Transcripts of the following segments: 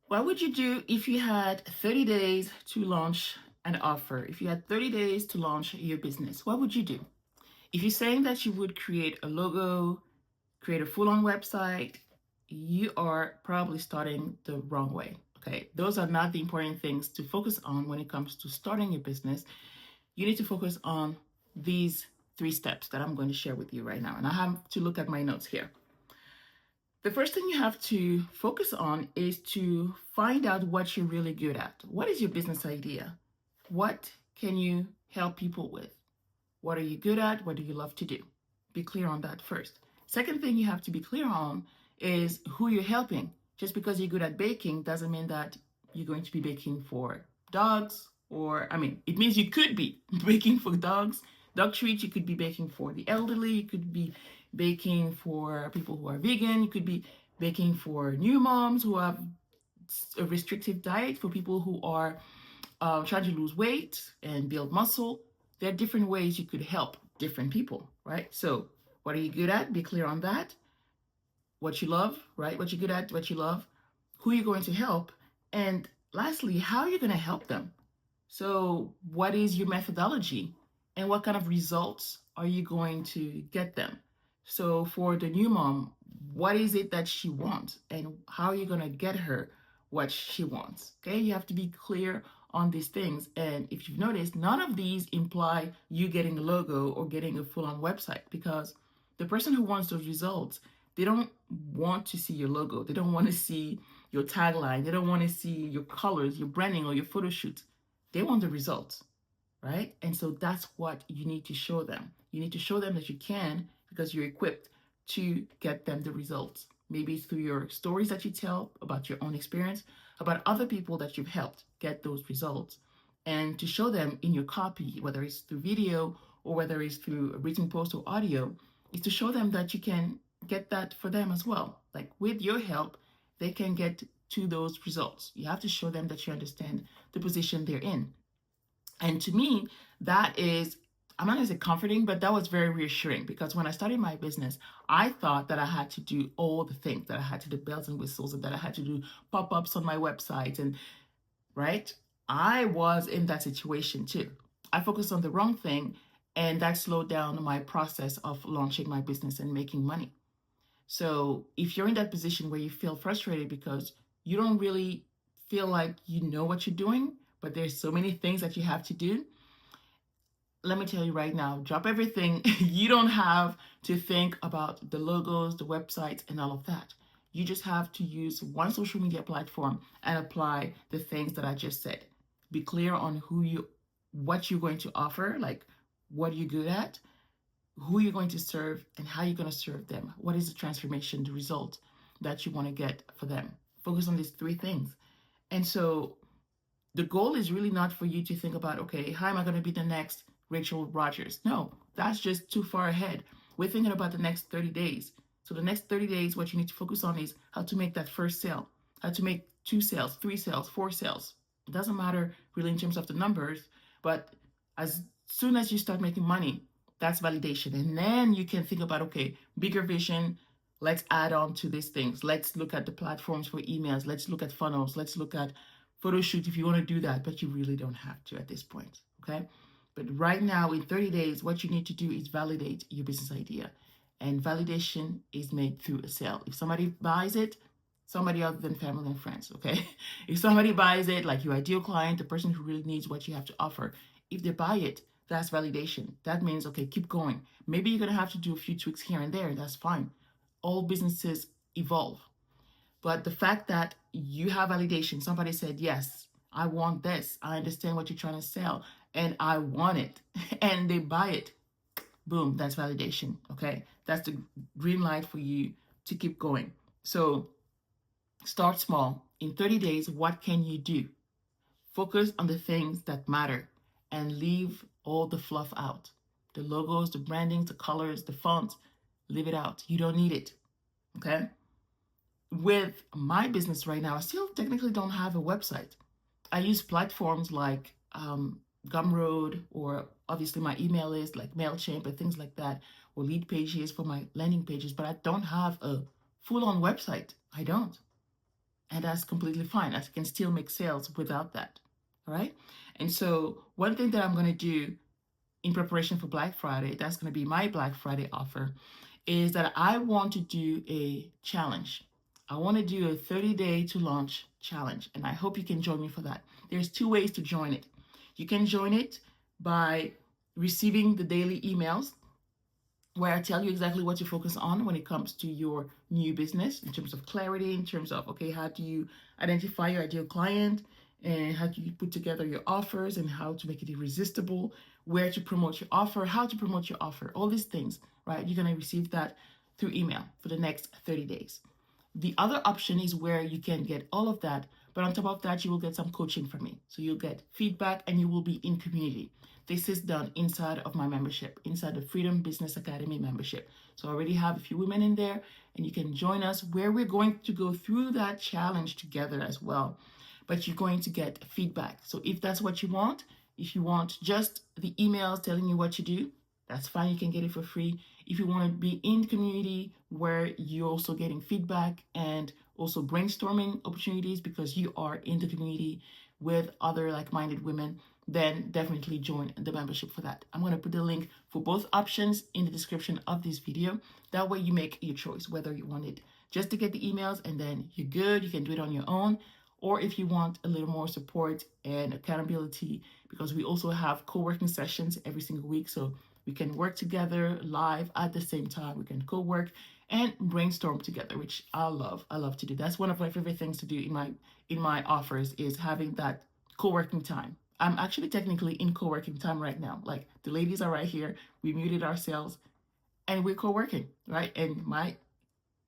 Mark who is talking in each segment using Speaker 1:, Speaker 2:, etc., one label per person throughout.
Speaker 1: What would you do if you had 30 days to launch an offer? If you had 30 days to launch your business, what would you do? If you're saying that you would create a logo, create a full on website, you are probably starting the wrong way. Okay. Those are not the important things to focus on when it comes to starting your business. You need to focus on these three steps that I'm going to share with you right now. And I have to look at my notes here. The first thing you have to focus on is to find out what you're really good at. What is your business idea? What can you help people with? What are you good at? What do you love to do? Be clear on that first. Second thing you have to be clear on is who you're helping. Just because you're good at baking doesn't mean that you're going to be baking for dogs, or, I mean, it means you could be baking for dogs, dog treats. You could be baking for the elderly. You could be baking for people who are vegan. You could be baking for new moms who have a restrictive diet, for people who are trying to lose weight and build muscle. There are different ways you could help different people, right? So, what are you good at? Be clear on that. What you love, right? What you're good at, what you love, who you're going to help, and lastly, how you're going to help them. So, what is your methodology and what kind of results are you going to get them? So, for the new mom, what is it that she wants and how are you going to get her what she wants? Okay, you have to be clear on these things. And if you've noticed, none of these imply you getting a logo or getting a full on website, because the person who wants those results, they don't want to see your logo, they don't want to see your tagline, they don't want to see your colors, your branding, or your photo shoot. They want the results, right? And so that's what you need to show them. You need to show them that you can, because you're equipped to get them the results. Maybe through your stories that you tell about your own experience, about other people that you've helped get those results, and to show them in your copy, whether it's through video or whether it's through a written post or audio, is to show them that you can get that for them as well. Like with your help, they can get to those results. You have to show them that you understand the position they're in. And to me, that is, I'm not going to say comforting, but that was very reassuring, because when I started my business, I thought that I had to do all the things, that I had to do bells and whistles, and that I had to do pop ups on my website. And right, I was in that situation too. I focused on the wrong thing, and that slowed down my process of launching my business and making money. So if you're in that position where you feel frustrated because you don't really feel like you know what you're doing, but there's so many things that you have to do, let me tell you right now, drop everything. You don't have to think about the logos, the websites, and all of that. You just have to use one social media platform and apply the things that I just said. Be clear on what you're going to offer, like what are you good at, who you're going to serve, and how you're going to serve them. What is the transformation, the result that you want to get for them? Focus on these three things. And so the goal is really not for you to think about, okay, how am I going to be the next Rachel Rogers? No, that's just too far ahead. We're thinking about the next 30 days. So the next 30 days, what you need to focus on is how to make that first sale, how to make 2 sales, 3 sales, 4 sales. It doesn't matter really in terms of the numbers, but as soon as you start making money, that's validation. And then you can think about, okay, bigger vision. Let's add on to these things. Let's look at the platforms for emails. Let's look at funnels. Let's look at photo shoot if you want to do that, but you really don't have to at this point. Okay. But right now, in 30 days, what you need to do is validate your business idea. And validation is made through a sale. If somebody buys it, somebody other than family and friends, okay? If somebody buys it, like your ideal client, the person who really needs what you have to offer, if they buy it, that's validation. That means, okay, keep going. Maybe you're going to have to do a few tweaks here and there, and that's fine. All businesses evolve. But the fact that you have validation, somebody said, yes, I want this. I understand what you're trying to sell, and I want it, and they buy it. Boom, that's validation. Okay. That's the green light for you to keep going. So start small. In 30 days, what can you do? Focus on the things that matter and leave all the fluff out. The logos, the branding, the colors, the fonts, leave it out. You don't need it. Okay. With my business right now, I still technically don't have a website. I use platforms like Gumroad, or obviously my email list like MailChimp and things like that, or lead pages for my landing pages, but I don't have a full on website. I don't. And that's completely fine. I can still make sales without that. All right. And so one thing that I'm going to do in preparation for Black Friday, that's going to be my Black Friday offer, is that I want to do a challenge. I want to do a 30-day to launch challenge, and I hope you can join me for that. There's two ways to join it. You can join it by receiving the daily emails where I tell you exactly what to focus on when it comes to your new business in terms of clarity, in terms of, okay, how do you identify your ideal client, and how do you put together your offers and how to make it irresistible, where to promote your offer, how to promote your offer, all these things, right? You're going to receive that through email for the next 30 days. The other option is where you can get all of that, but on top of that, you will get some coaching from me. So you'll get feedback and you will be in community. This is done inside of my membership, inside the Freedom Business Academy membership. So I already have a few women in there, and you can join us where we're going to go through that challenge together as well. But you're going to get feedback. So if that's what you want, if you want just the emails telling you what to do, that's fine. You can get it for free. If you want to be in community where you're also getting feedback and also brainstorming opportunities because you are in the community with other like-minded women, then definitely join the membership for that. I'm going to put the link for both options in the description of this video. That way you make your choice, whether you want it just to get the emails and then you're good, you can do it on your own, or if you want a little more support and accountability, because we also have co-working sessions every single week. So we can work together live at the same time. We can co-work and brainstorm together, which I love. I love to do. That's one of my favorite things to do in my offers, is having that co-working time. I'm actually technically in co-working time right now. Like, the ladies are right here. We muted ourselves and we're co-working, right? And my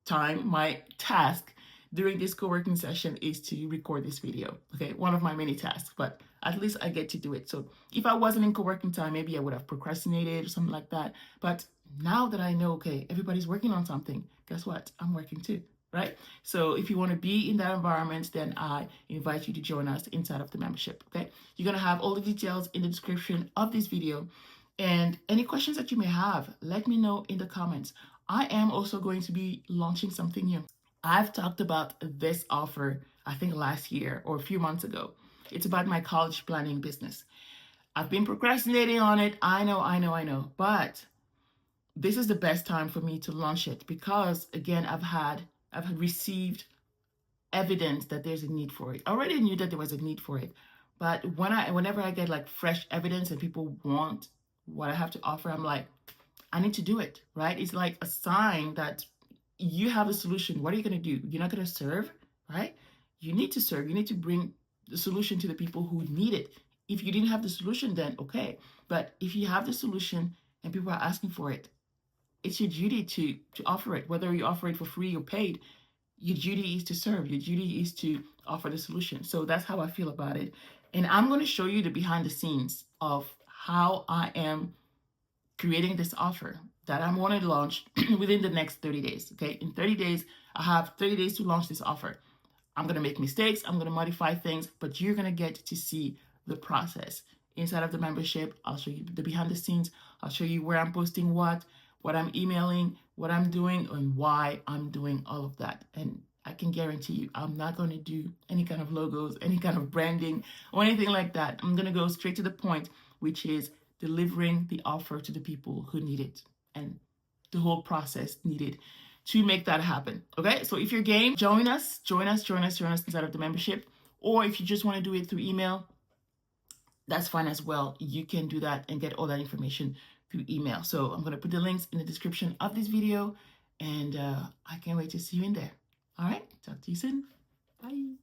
Speaker 1: task during this co-working session is to record this video. Okay, one of my many tasks, but at least I get to do it. So if I wasn't in co-working time, maybe I would have procrastinated or something like that. But now that I know, okay, everybody's working on something, guess what? I'm working too, right? So if you want to be in that environment, then I invite you to join us inside of the membership. Okay, you're gonna have all the details in the description of this video. And any questions that you may have, let me know in the comments. I am also going to be launching something new. I've talked about this offer, I think last year or a few months ago. It's about my college planning business. I've been procrastinating on it. I know. But this is the best time for me to launch it because, again, I've received evidence that there's a need for it. I already knew that there was a need for it. But whenever I get like fresh evidence and people want what I have to offer, I'm like, I need to do it, right? It's like a sign that you have a solution. What are you going to do? You're not going to serve, right? You need to serve. You need to bring the solution to the people who need it. If you didn't have the solution, then okay. But if you have the solution and people are asking for it, it's your duty to offer it. Whether you offer it for free or paid, your duty is to serve. Your duty is to offer the solution. So that's how I feel about it. And I'm going to show you the behind the scenes of how I am creating this offer that I'm going to launch within the next 30 days. Okay, in 30 days, I have 30 days to launch this offer. I'm going to make mistakes, I'm going to modify things, but you're going to get to see the process. Inside of the membership, I'll show you the behind the scenes. I'll show you where I'm posting what I'm emailing, what I'm doing, and why I'm doing all of that. And I can guarantee you, I'm not going to do any kind of logos, any kind of branding, or anything like that. I'm going to go straight to the point, which is delivering the offer to the people who need it and the whole process needed to make that happen. Okay, so if you're game, join us inside of the membership. Or if you just want to do it through email, that's fine as well. You can do that and get all that information through email. So I'm going to put the links in the description of this video, and I can't wait to see you in there. All right, talk to you soon. Bye.